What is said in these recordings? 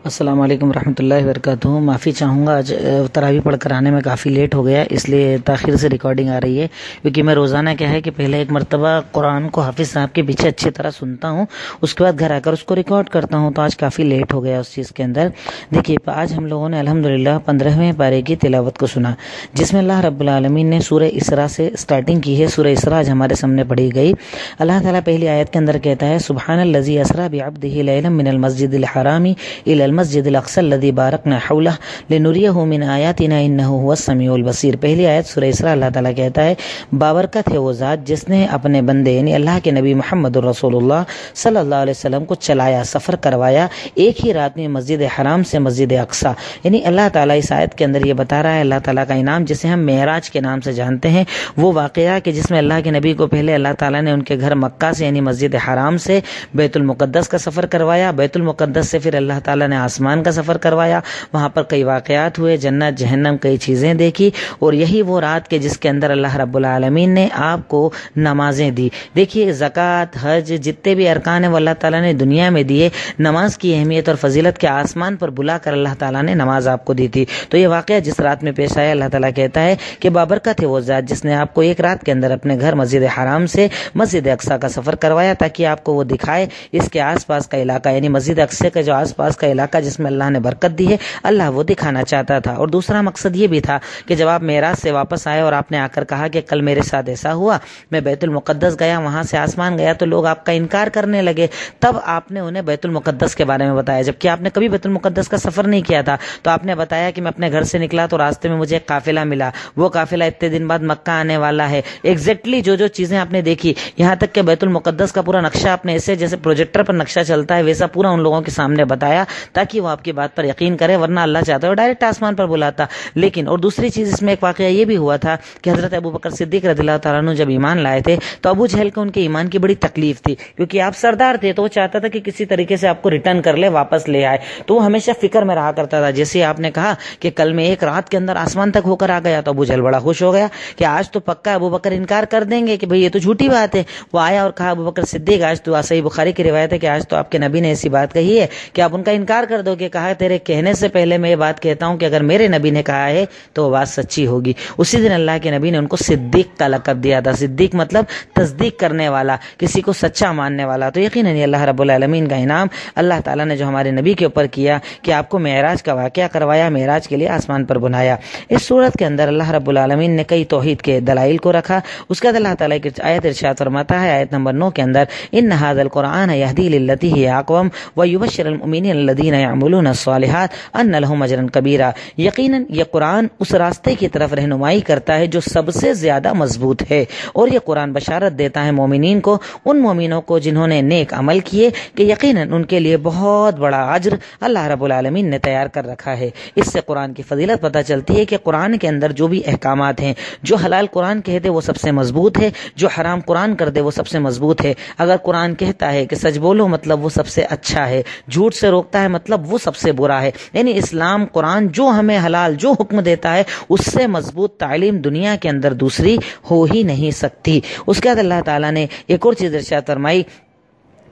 السلام علیکم ورحمۃ اللہ وبرکاتہ۔ معافی چاہوں گا، آج تراویح پڑھ کر آنے میں کافی لیٹ ہو گیا، اس لیے تاخیر سے ریکارڈنگ آ رہی ہے، کیونکہ میں روزانہ کیا ہے کہ پہلے ایک مرتبہ قرآن کو حافظ صاحب کے پیچھے اچھی طرح سنتا ہوں، اس کے بعد گھر آ کر اس کو ریکارڈ کرتا ہوں، تو آج کافی لیٹ ہو گیا اس چیز کے اندر۔ دیکھیے، آج ہم لوگوں نے الحمدللہ 15ویں پارے کی تلاوت کو سنا، جس میں اللہ رب العالمین نے سورہ اسراء سے سٹارٹنگ کی ہے۔ سورہ اسراء آج ہمارے سامنے پڑھی گئی۔ اللہ تعالیٰ پہلی آیت کے اندر کہتا ہے، سبحان الذی اسریٰ بعبدہ لیلا من المسجد الحرام الی المسجد الاقصی الذی بارکنا حولہ لنریہ من آیاتنا انہ هو السمیع البصیر۔ پہلی آیت سورہ اسراء، اللہ تعالیٰ کہتا ہے، بابرکت ہے وہ ذات جس نے اپنے بندے یعنی اللہ کے نبی محمد الرسول اللہ صلی اللہ علیہ وسلم کو چلایا، سفر کروایا ایک ہی رات میں مسجد حرام سے مسجد اقصی۔ یعنی اللہ تعالیٰ اس آیت کے اندر یہ بتا رہا ہے، اللہ تعالیٰ کا انعام جسے ہم معراج کے نام سے جانتے ہیں، وہ واقعہ کہ جس میں اللہ کے نبی کو پہلے اللہ تعالیٰ نے ان کے گھر مکہ سے یعنی مسجد حرام سے بیت المقدس کا سفر کروایا، بیت المقدس سے پھر اللہ تعالیٰ نے آسمان کا سفر کروایا، وہاں پر کئی واقعات ہوئے، جنت جہنم کئی چیزیں دیکھی، اور یہی وہ رات کے جس کے اندر اللہ رب العالمین نے آپ کو نمازیں دی۔ دیکھیے، زکوٰۃ، حج، جتنے بھی ارکان ہیں وہ اللہ تعالیٰ نے دنیا میں دیے، نماز کی اہمیت اور فضیلت کے آسمان پر بلا کر اللہ تعالیٰ نے نماز آپ کو دی تھی۔ تو یہ واقعہ جس رات میں پیش آیا، اللہ تعالیٰ کہتا ہے کہ بابرکت ہے وہ ذات جس نے آپ کو ایک رات کے اندر اپنے گھر مسجد حرام سے مسجد اقصی کا سفر کروایا، تاکہ آپ کو وہ دکھائے اس کے آس پاس کا علاقہ، یعنی مسجد اقصی کا جو آس پاس کا علاقہ جس میں اللہ نے برکت دی ہے، اللہ وہ دکھانا چاہتا تھا۔ اور دوسرا مقصد یہ بھی تھا کہ جب آپ معراج سے واپس آئے اور آپ نے آ کر کہا کہ کل میرے ساتھ ایسا ہوا، میں بیت المقدس گیا، وہاں سے آسمان گیا، تو لوگ آپ کا انکار کرنے لگے، تب آپ نے انہیں بیت المقدس کے بارے میں بتایا، جبکہ آپ نے کبھی بیت المقدس کا سفر نہیں کیا تھا۔ تو آپ نے بتایا کہ میں اپنے گھر سے نکلا تو راستے میں مجھے ایک قافلہ ملا، وہ قافلہ اتنے دن بعد مکہ آنے والا ہے، ایگزیکٹلی جو چیزیں آپ نے دیکھی، یہاں تک کہ بیت المقدس کا پورا نقشہ آپ نے ایسے جیسے پروجیکٹر پر نقشہ چلتا ہے ویسا پورا ان لوگوں کے سامنے بتایا، تاکہ وہ آپ کی بات پر یقین کرے، ورنہ اللہ چاہتا ہے وہ ڈائریکٹ آسمان پر بلاتا۔ لیکن اور دوسری چیز اس میں ایک واقعہ یہ بھی ہوا تھا کہ حضرت ابوبکر صدیق رضی اللہ تعالیٰ عنہ جب ایمان لائے تھے تو ابو جہل کو ان کے ایمان کی بڑی تکلیف تھی، کیونکہ آپ سردار تھے، تو وہ چاہتا تھا کہ کسی طریقے سے آپ کو ریٹرن کر لے، واپس لے آئے، تو وہ ہمیشہ فکر میں رہا کرتا تھا۔ جیسے آپ نے کہا کہ کل میں ایک رات کے اندر آسمان تک ہو کر آ گیا، تو ابو جہل بڑا خوش ہو گیا کہ آج تو پکا ابوبکر انکار کر دیں گے کہ بھئی یہ تو جھوٹی بات ہے۔ وہ آیا اور کہا، ابوبکر صدیق، آج تو صحیح بخاری کی روایت ہے کہ آج تو آپ کے نبی نے ایسی بات کہی ہے کہ آپ ان کا انکار کر دو گے۔ کہا، تیرے کہنے سے پہلے میں یہ بات کہتا ہوں کہ اگر میرے نبی نے کہا ہے تو وہ بات سچی ہوگی۔ اسی دن اللہ کے نبی نے ان کو صدیق کا لقب دیا تھا۔ صدیق مطلب تصدیق کرنے والا، کسی کو سچا ماننے والا۔ تو یقیناً اللہ رب العالمین کا انعام اللہ تعالیٰ نے جو ہمارے نبی کے اوپر کیا کہ آپ کو معراج کا واقعہ کروایا، معراج کے لیے آسمان پر بنایا۔ اس صورت کے اندر اللہ رب العالمین نے کئی توحید کے دلائل کو رکھا۔ اس کے بعد اللہ تعالیٰ کی آیت ارشاد فرماتا ہے، آیت نمبر 9 کے اندر، ان ھذا القرآن یہدی للتی ہی اقوم ویبشر المؤمنین الذین یعملون الصالحات ان لهم اجرا کبیرا۔ یقیناً یہ قرآن اس راستے کی طرف رہنمائی کرتا ہے جو سب سے زیادہ مضبوط ہے، اور یہ قرآن بشارت دیتا ہے مومنین کو، ان مومنوں کو جنہوں نے نیک عمل کیے، کہ یقیناً ان کے لیے بہت بڑا اجر اللہ رب العالمین نے تیار کر رکھا ہے۔ اس سے قرآن کی فضیلت پتہ چلتی ہے کہ قرآن کے اندر جو بھی احکامات ہیں، جو حلال قرآن کہتے وہ سب سے مضبوط ہے، جو حرام قرآن کر دے وہ سب سے مضبوط ہے۔ اگر قرآن کہتا ہے کہ سچ بولو، مطلب وہ سب سے اچھا ہے، جھوٹ سے روکتا ہے مطلب وہ سب سے برا ہے۔ یعنی اسلام قرآن جو ہمیں حلال جو حکم دیتا ہے، اس سے مضبوط تعلیم دنیا کے اندر دوسری ہو ہی نہیں سکتی۔ اس کے بعد اللہ تعالیٰ نے ایک اور چیز ارشاد فرمائی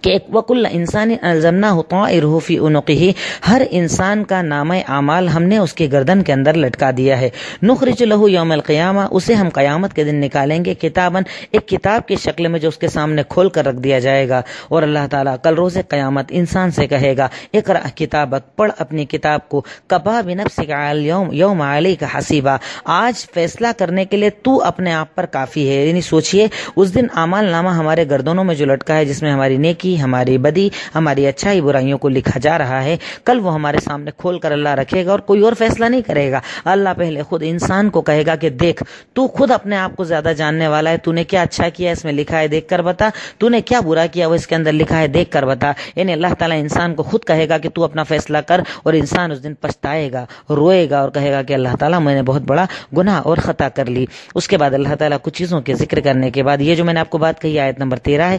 کہ وَكُلَّ إِنسَانٍ أَلْزَمْنَاهُ طَائِرَهُ فِي عُنُقِهِ، ہر انسان کا نامہ اعمال ہم نے اس کی گردن کے اندر لٹکا دیا ہے۔ نُخْرِجُ لَهُ يَوْمَ الْقِيَامَةِ، اسے ہم قیامت کے دن نکالیں گے، کتاباً، ایک کتاب کی شکل میں جو اس کے سامنے کھول کر رکھ دیا جائے گا۔ اور اللہ تعالیٰ کل روز قیامت انسان سے کہے گا، اقرأ کتابک، پڑھ اپنی کتاب کو، کفیٰ بنفسک اليوم علیک حسیبا، آج فیصلہ کرنے کے لیے تو اپنے آپ پر کافی ہے۔ یعنی سوچئے، اس دن اعمال نامہ ہمارے گردنوں میں جو لٹکا ہے، جس میں ہماری نیکی، ہماری بدی، ہماری اچھائی برائیوں کو لکھا جا رہا ہے، کل وہ ہمارے سامنے کھول کر اللہ رکھے گا، اور کوئی اور فیصلہ نہیں کرے گا۔ اللہ پہلے خود انسان کو کہے گا کہ دیکھ، تو خود اپنے آپ کو زیادہ جاننے والا ہے، تو نے کیا اچھا کیا اس میں لکھا ہے دیکھ کر بتا، تو نے کیا برا کیا وہ اس کے اندر لکھا ہے دیکھ کر بتا۔ یعنی اللہ تعالیٰ انسان کو خود کہے گا کہ تو اپنا فیصلہ کر، اور انسان اس دن پچھتائے گا، روئے گا، اور کہے گا کہ اللہ تعالیٰ میں نے بہت بڑا گناہ اور خطا کر لی۔ اس کے بعد اللہ تعالیٰ کچھ چیزوں کے ذکر کرنے کے بعد، یہ جو میں نے آپ کو بات کہی آیت نمبر 13 ہے،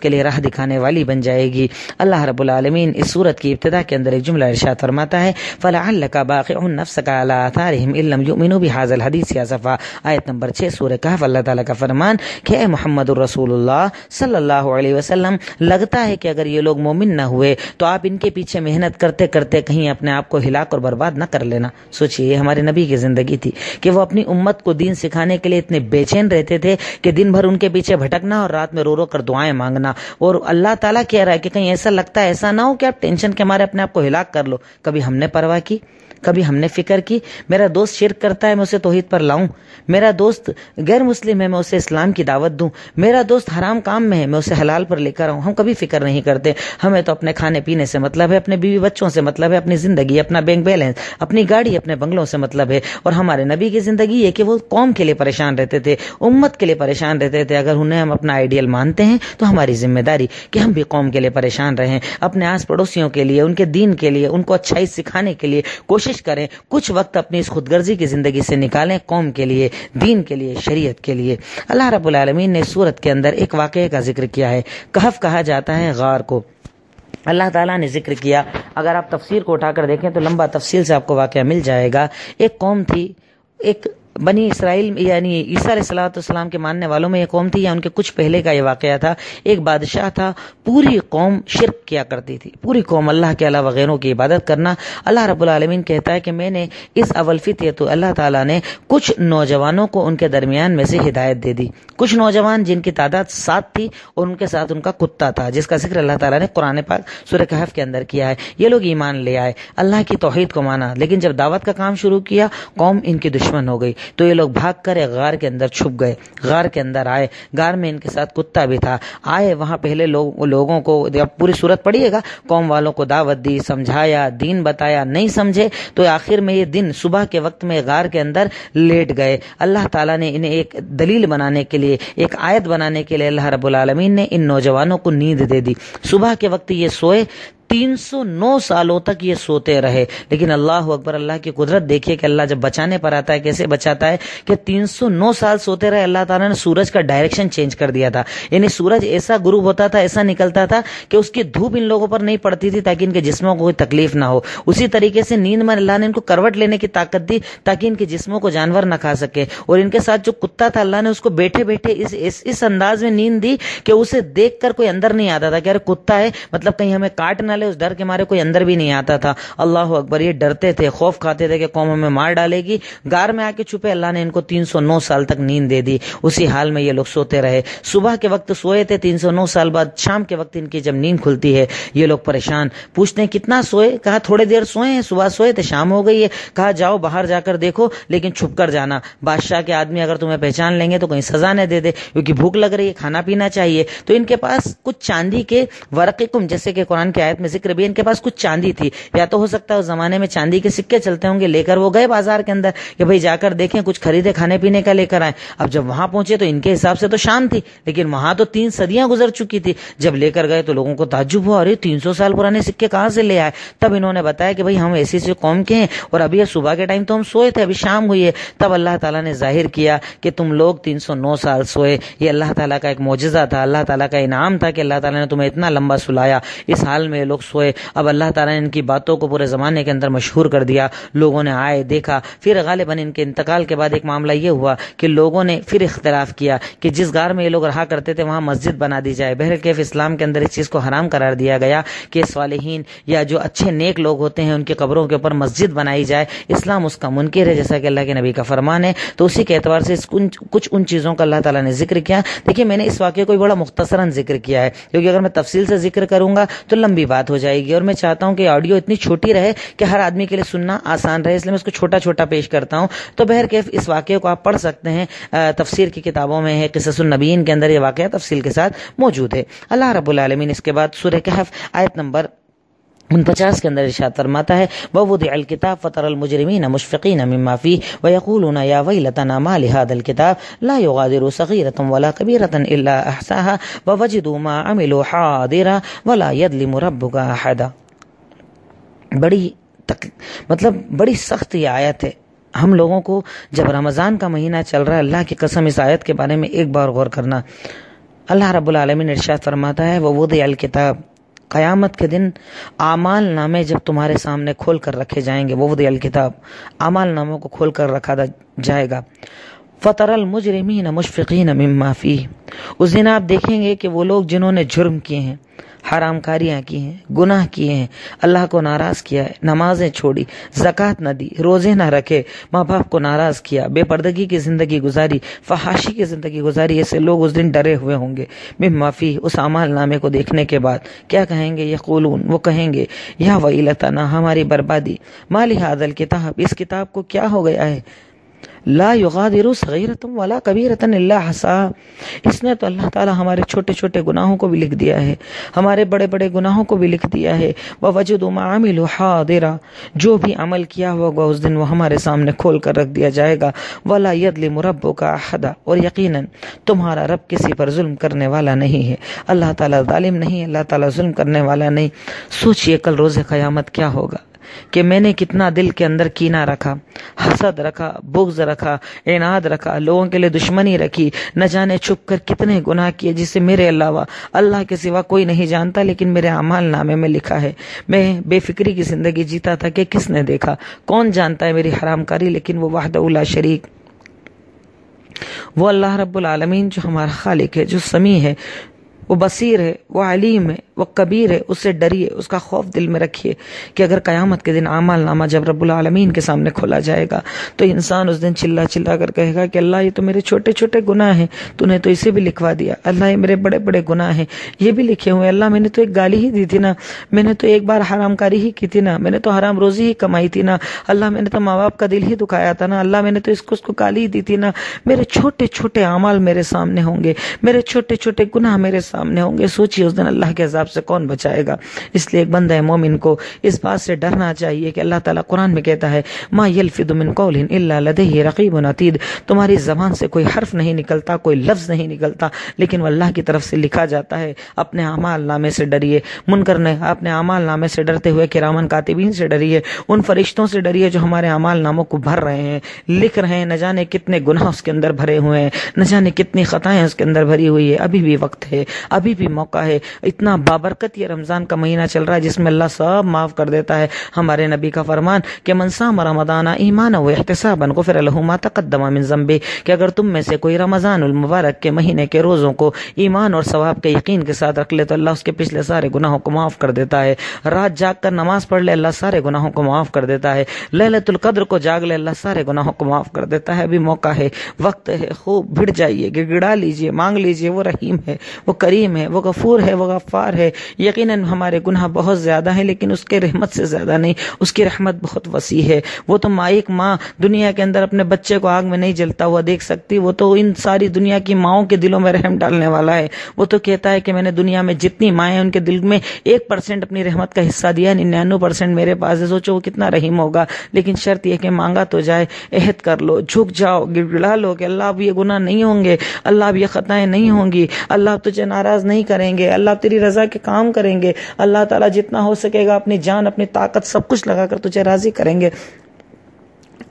کے لیے راہ دکھانے والی بن جائے گی۔ اللہ رب العالمین اس سورت کی ابتدا کے اندر ایک جملہ ارشاد فرماتا ہے فَلَعَلَّكَ بَاخِعٌ نَفْسَكَ عَلَىٰ آثَارِهِمْ إِن لَّمْ يُؤْمِنُوا بِهَٰذَا الْحَدِيثِ آسَفًا۔ آیت نمبر 6 سورہ کہف۔ اللہ تعالیٰ کا فرمان کہ اے محمد الرسول اللہ صلی اللہ علیہ وسلم، لگتا ہے کہ اگر یہ لوگ مومن نہ ہوئے تو آپ ان کے پیچھے محنت کرتے کرتے کہیں اپنے آپ کو ہلاک اور برباد نہ کر لینا۔ سوچئے یہ ہمارے نبی کی زندگی تھی کہ وہ اپنی امت کو دین سکھانے کے لیے اتنے بے چین رہتے تھے کہ دن بھر ان کے پیچھے بھٹکنا اور رات میں رو رو کر دعائیں مانگنا، اور اللہ تعالیٰ کہہ رہا ہے کہ کہیں ایسا لگتا ہے ایسا نہ ہو کہ آپ ٹینشن کے مارے اپنے آپ کو ہلاک کر لو۔ کبھی ہم نے پرواہ کی؟ کبھی ہم نے فکر کی میرا دوست شرک کرتا ہے میں اسے توحید پر لاؤں، میرا دوست غیر مسلم ہے میں اسے اسلام کی دعوت دوں، میرا دوست حرام کام میں ہے میں اسے حلال پر لے کر آؤں؟ ہم کبھی فکر نہیں کرتے۔ ہمیں تو اپنے کھانے پینے سے مطلب ہے، اپنے بیوی بچوں سے مطلب ہے، اپنی زندگی، اپنا بینک بیلنس، اپنی گاڑی، اپنے بنگلوں سے مطلب ہے۔ اور ہمارے نبی کی زندگی ہے کہ وہ قوم کے لیے پریشان رہتے تھے، امت کے لیے پریشان رہتے تھے۔ اگر انہیں ہم اپنا آئیڈیل مانتے ہیں تو ہماری ذمہ داری کہ ہم بھی قوم کے لیے پریشان رہیں، اپنے آس پڑوسیوں کے لیے، ان کے دین کے لیے، ان کو اچھائی سکھانے کے لیے کوشش کریں، کچھ وقت اپنی اس خود غرضی کی زندگی سے نکالیں قوم کے لیے، دین کے لیے، شریعت کے لیے۔ اللہ رب العالمین نے سورت کے اندر ایک واقعے کا ذکر کیا ہے۔ کہف کہا جاتا ہے غار کو، اللہ تعالیٰ نے ذکر کیا۔ اگر آپ تفسیر کو اٹھا کر دیکھیں تو لمبا تفصیل سے آپ کو واقعہ مل جائے گا۔ ایک قوم تھی، ایک بنی اسرائیل یعنی عیسیٰ علیہ السلام کے ماننے والوں میں یہ قوم تھی، یا ان کے کچھ پہلے کا یہ واقعہ تھا۔ ایک بادشاہ تھا، پوری قوم شرک کیا کرتی تھی، پوری قوم اللہ کے علاوہ غیروں کی عبادت کرنا۔ اللہ رب العالمین کہتا ہے کہ میں نے اس اول فطرت تو اللہ تعالیٰ نے کچھ نوجوانوں کو ان کے درمیان میں سے ہدایت دے دی، کچھ نوجوان جن کی تعداد 7 تھی اور ان کے ساتھ ان کا کتا تھا، جس کا ذکر اللہ تعالیٰ نے قرآن پاک سورہ کہف کے اندر کیا ہے۔ یہ لوگ ایمان لے آئے، اللہ کی توحید کو مانا، لیکن جب دعوت کا کام شروع کیا قوم ان کی دشمن ہو گئی، تو یہ لوگ بھاگ کر ایک غار کے اندر چھپ گئے، غار کے اندر آئے، غار میں ان کے ساتھ کتا بھی تھا۔ آئے وہاں پہلے لوگوں کو جب پوری صورت پڑھیے گا، قوم والوں کو دعوت دی، سمجھایا، دین بتایا، نہیں سمجھے تو آخر میں یہ دن صبح کے وقت میں غار کے اندر لیٹ گئے۔ اللہ تعالیٰ نے انہیں ایک دلیل بنانے کے لیے، ایک آیت بنانے کے لیے اللہ رب العالمین نے ان نوجوانوں کو نیند دے دی۔ صبح کے وقت یہ سوئے، 309 سالوں تک یہ سوتے رہے، لیکن اللہ اکبر، اللہ کی قدرت دیکھیے کہ اللہ جب بچانے پر آتا ہے کیسے بچاتا ہے کہ 309 سال سوتے رہے۔ اللہ تعالیٰ نے سورج کا ڈائریکشن چینج کر دیا تھا، یعنی سورج ایسا غروب ہوتا تھا، ایسا نکلتا تھا کہ اس کی دھوپ ان لوگوں پر نہیں پڑتی تھی تاکہ ان کے جسموں کو کوئی تکلیف نہ ہو۔ اسی طریقے سے نیند میں اللہ نے ان کو کروٹ لینے کی طاقت دی تاکہ ان کے جسموں کو جانور نہ کھا سکے، اور ان کے ساتھ جو کتا تھا اللہ نے اس کو بیٹھے بیٹھے اس انداز میں نیند دی کہ اسے دیکھ کر کوئی اندر نہیں آتا تھا کہ ارے کتا ہے مطلب کہیں ہمیں کاٹ نہ لے، اس ڈر کے مارے کوئی اندر بھی نہیں آتا تھا۔ اللہ اکبر، یہ ڈرتے تھے، خوف کھاتے تھے کہ قوم ہمیں مار ڈالے گی، غار میں آ کے چھپے۔ اللہ نے ان کو 309 سال تک نیند دے دی، اسی حال میں یہ لوگ سوتے رہے۔ صبح کے وقت سوئے تھے، 309 سال بعد شام کے وقت ان کی جب نیند کھلتی ہے یہ لوگ پریشان، پوچھتے ہیں کتنا سوئے؟ کہا تھوڑے دیر سوئے ہیں، صبح سوئے تھے شام ہو گئی ہے۔ کہا جاؤ باہر جا کر دیکھو لیکن چھپ کر جانا، بادشاہ کے آدمی اگر تمہیں پہچان لیں گے تو کہیں سزا نہ دے دے، کیونکہ بھوک لگ رہی ہے، کھانا پینا چاہیے۔ تو ان کے پاس کچھ چاندی کے ورقکم، جیسے کہ قرآن کی آیت میں ذکر بھی، ان کے پاس کچھ چاندی تھی، یا تو ہو سکتا ہے اس زمانے میں چاندی کے سکے چلتے ہوں گے، لے کر وہ گئے بازار کے اندر کہ بھئی جا کر دیکھیں کچھ خریدے کھانے پینے کا لے کر آئے۔ اب جب وہاں پہنچے تو ان کے حساب سے تو شام تھی، لیکن وہاں تو 3 صدیاں گزر چکی تھی۔ جب لے کر گئے تو لوگوں کو تعجب ہوا، ارے 300 سال پرانے سکے کہاں سے لے آئے؟ تب انہوں نے بتایا کہ بھئی ہم ایسی سی قوم کے ہیں اور ابھی صبح کے ٹائم تو ہم سوئے تھے، ابھی شام ہوئی ہے۔ تب اللہ تعالیٰ نے ظاہر کیا کہ تم لوگ 309 سال سوئے، یہ اللہ تعالیٰ کا ایک معجزہ تھا، اللہ تعالیٰ کا انعام تھا کہ اللہ تعالیٰ نے تمہیں اتنا لمبا سلایا، اس حال میں یہ لوگ سوئے۔ اب اللہ تعالیٰ نے ان کی باتوں کو پورے زمانے کے اندر مشہور کر دیا، لوگوں نے آئے دیکھا۔ پھر غالباً ان کے انتقال کے بعد ایک معاملہ یہ ہوا کہ لوگوں نے پھر اختلاف کیا کہ جس غار میں یہ لوگ رہا کرتے تھے وہاں مسجد بنا دی جائے۔ بہرکیف اسلام کے اندر اس چیز کو حرام قرار دیا گیا کہ صالحین یا جو اچھے نیک لوگ ہوتے ہیں ان کی قبروں کے اوپر مسجد بنائی جائے، اسلام اس کا منکر ہے جیسا کہ اللہ کے نبی کا فرمان ہے۔ تو اسی کے اعتبار سے کچھ ان چیزوں کا اللہ تعالیٰ نے ذکر کیا۔ دیکھیے میں نے اس واقعے کو بڑا مختصراً ذکر کیا ہے کیونکہ اگر میں تفصیل سے ذکر کروں گا تو لمبی بات ہو جائے گی، اور میں چاہتا ہوں کہ آڈیو اتنی چھوٹی رہے کہ ہر آدمی کے لیے سننا آسان رہے، اس لیے میں اس کو چھوٹا چھوٹا پیش کرتا ہوں۔ تو بہرکیف اس واقعے کو آپ پڑھ سکتے ہیں، تفسیر کی کتابوں میں ہے، قصص النبیین کے اندر یہ واقعہ تفصیل کے ساتھ موجود ہے۔ اللہ رب العالمین اس کے بعد سورہ کہف آیت نمبر 49 کے اندر ارشاد فرماتا ہے وَوُضِعَ الْكِتَابُ فَتَرَى الْمُجْرِمِينَ مُشْفِقِينَ مِمَّا فِيهِ وَيَقُولُونَ يَا وَيْلَتَنَا مَا لِهَذَا الْكِتَابِ لَا يُغَادِرُ صَغِيرَةً وَلَا كَبِيرَةً إِلَّا أَحْصَاهَا وَوَجَدُوا مَا عَمِلُوا حَاضِرًا وَلَا يَظْلِمُ رَبُّكَ أَحَدًا۔ بڑی سخت یہ آیت ہے۔ ہم لوگوں کو جب رمضان کا مہینہ چل رہا ہے، اللہ کی قسم اس آیت کے بارے میں ایک بار غور کرنا، اللہ رب العالمین ارشاد فرماتا ہے ووضع الکتاب، قیامت کے دن اعمال نامے جب تمہارے سامنے کھول کر رکھے جائیں گے، ووضع الکتاب، اعمال ناموں کو کھول کر رکھا جائے گا، فَتَرَى الْمُجْرِمِينَ مُشْفِقِينَ مِمَّا فِيهِ، اس دن آپ دیکھیں گے کہ وہ لوگ جنہوں نے جرم کیے ہیں، حرام کاریاں کی ہیں، گناہ کیے ہیں، اللہ کو ناراض کیا ہے، نمازیں چھوڑی، زکوٰۃ نہ دی، روزے نہ رکھے، ماں باپ کو ناراض کیا، بے پردگی کی زندگی گزاری، فحاشی کی زندگی گزاری، ایسے لوگ اس دن ڈرے ہوئے ہوں گے مما فیہ، اس اعمال نامے کو دیکھنے کے بعد کیا کہیں گے؟ یقولون، وہ کہیں گے یا ویلتنا، ہماری بربادی، ما لہذا الکتاب، اس کتاب کو کیا ہو گیا ہے، لا یغادر صغیرۃ ولا کبیرۃ الا احصاها، اس نے تو اللہ تعالی ہمارے چھوٹے چھوٹے گناہوں کو بھی لکھ دیا ہے، ہمارے بڑے بڑے گناہوں کو بھی لکھ دیا ہے، ووجدوا ما عملوا حاضرا، جو بھی عمل کیا ہوگا اس دن وہ ہمارے سامنے کھول کر رکھ دیا جائے گا، ولا یظلم ربک احدا، اور یقیناً تمہارا رب کسی پر ظلم کرنے والا نہیں ہے، اللہ تعالی ظالم نہیں، اللہ تعالی ظلم کرنے والا نہیں۔ سوچئے کل روز قیامت کیا ہوگا کہ میں نے کتنا دل کے اندر کینہ رکھا، حسد رکھا، بغض رکھا، عناد رکھا، لوگوں کے لیے دشمنی رکھی، نہ جانے چھپ کر کتنے گناہ کیے جسے میرے علاوہ اللہ کے سوا کوئی نہیں جانتا، لیکن میرے اعمال نامے میں لکھا ہے۔ میں بے فکری کی زندگی جیتا تھا کہ کس نے دیکھا، کون جانتا ہے میری حرام کاری، لیکن وہ وحدہ لا شریک، وہ اللہ رب العالمین جو ہمارا خالق ہے، جو سمیع ہے، وہ بصیر ہے، وہ علیم ہے، وہ کبیر ہے، اس سے ڈریے، اس کا خوف دل میں رکھیے کہ اگر قیامت کے دن اعمال نامہ جب رب العالمین کے سامنے کھولا جائے گا تو انسان اس دن چلا چلا کر کہے گا کہ اللہ یہ تو میرے چھوٹے چھوٹے گناہ ہیں، تو نے تو اسے بھی لکھوا دیا، اللہ یہ میرے بڑے بڑے گناہ ہیں یہ بھی لکھے ہوئے، اللہ میں نے تو ایک گالی ہی دی تھی نا، میں نے تو ایک بار حرام کاری ہی کی تھی نا، میں نے تو حرام روزی ہی کمائی تھی نا، اللہ میں نے تو ماں باپ کا دل ہی دکھایا تھا نا، اللہ میں نے تو اس کو گالی ہی دی تھی نا، میرے چھوٹے چھوٹے اعمال میرے سامنے ہوں گے، میرے چھوٹے چھوٹے گناہ میرے سامنے ہوں گے۔ سوچیے اس دن اللہ کے عذاب سے کون بچائے گا؟ اس لیے ایک بندہ مومن کو اس بات سے ڈرنا چاہیے کہ اللہ تعالیٰ قرآن میں کہتا ہے ما یلفظ من قول الا لدیہ رقیب عتید، تمہاری زبان سے کوئی حرف نہیں نکلتا، کوئی لفظ نہیں نکلتا، لیکن وہ اللہ کی طرف سے لکھا جاتا ہے۔ اپنے اعمال نامے سے ڈریے، منکر نے اپنے اعمال نامے سے ڈرتے ہوئے کرامن کاتبین سے ڈریے، ان فرشتوں سے ڈریے جو ہمارے اعمال ناموں کو بھر رہے ہیں، لکھ رہے ہیں، نہ جانے کتنے گناہ اس کے اندر بھرے ہوئے ہیں، نہ جانے کتنی خطائیں اس کے اندر بھری ہوئی ہے۔ ابھی بھی وقت ہے، ابھی بھی موقع ہے، اتنا بابرکت یہ رمضان کا مہینہ چل رہا ہے جس میں اللہ سب معاف کر دیتا ہے۔ ہمارے نبی کا فرمان کہ من صام رمضان ایمانا و احتسابا غفر له ما تقدم من ذنبه، کہ اگر تم میں سے کوئی رمضان المبارک کے مہینے کے روزوں کو ایمان اور ثواب کے یقین کے ساتھ رکھ لے تو اللہ اس کے پچھلے سارے گناہوں کو معاف کر دیتا ہے۔ رات جاگ کر نماز پڑھ لے اللہ سارے گناہوں کو معاف کر دیتا ہے۔ لیلۃ القدر کو جاگ لے اللہ سارے گناہوں کو معاف کر دیتا ہے۔ ابھی موقع ہے، وقت ہے، خوب بھڑ جائیے، گڑگڑا لیجیے، مانگ لیجیے، وہ رحیم ہے، وہ کریم ہے، وہ غفور ہے، وہ غفار ہے۔ یقیناً ہمارے گناہ بہت زیادہ ہیں لیکن اس کے رحمت سے زیادہ نہیں، اس کی رحمت بہت وسیع ہے۔ وہ تو ایک ماں دنیا کے اندر اپنے بچے کو آگ میں نہیں جلتا ہوا دیکھ سکتی، وہ تو ان ساری دنیا کی ماؤں کے دلوں میں رحم ڈالنے والا ہے۔ وہ تو کہتا ہے کہ میں نے دنیا میں جتنی مائیں ہیں ان کے دل میں 1% اپنی رحمت کا حصہ دیا، 99% میرے پاس ہے۔ سوچو وہ کتنا رحیم ہوگا، لیکن شرط یہ کہ مانگا تو جائے، عہد کر لو، جھک جاؤ، گڑگڑا لو کہ اللہ اب یہ گناہ نہیں ہوں گے، اللہ اب یہ خطائیں نہیں ہوں گی، اللہ اب تجھے ناراض نہیں کریں گے، اللہ اب تیری رضا کے کام کریں گے، اللہ تعالیٰ جتنا ہو سکے گا اپنی جان، اپنی طاقت، سب کچھ لگا کر تجھے راضی کریں گے۔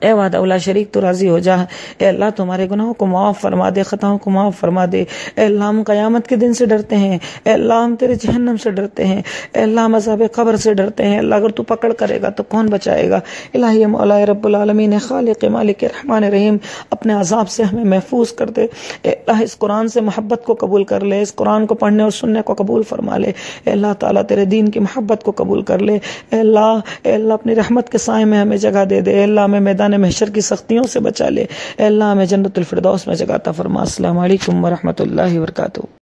اے وعدہ اولا شریک تو راضی ہو جا، اے اللہ تمہارے گناہوں کو معاف فرما دے، خطاؤں کو معاف فرما دے۔ اے اللہ ہم قیامت کے دن سے ڈرتے ہیں، اے اللہ ہم تیرے جہنم سے ڈرتے ہیں، اے اللہ ہم عذاب قبر سے ڈرتے ہیں، اللہ اگر تو پکڑ کرے گا تو کون بچائے گا؟ الہی مولا رب العالمین، خالق مالک رحمان رحیم، اپنے عذاب سے ہمیں محفوظ کر دے۔ اے اللہ اس قرآن سے محبت کو قبول کر لے، اس قرآن کو پڑھنے اور سننے کو قبول فرما لے۔ اے اللہ تعالیٰ تیرے دین کی محبت کو قبول کر لے۔ اے اللہ اپنی رحمت کے سائے میں ہمیں جگہ دے دے۔ اے اللہ ہمیں میدان محشر کی سختیوں سے بچا لے۔ اے اللہ ہمیں جنت الفردوس میں جگہ عطا فرما۔ السلام علیکم ورحمۃ اللہ وبرکاتہ۔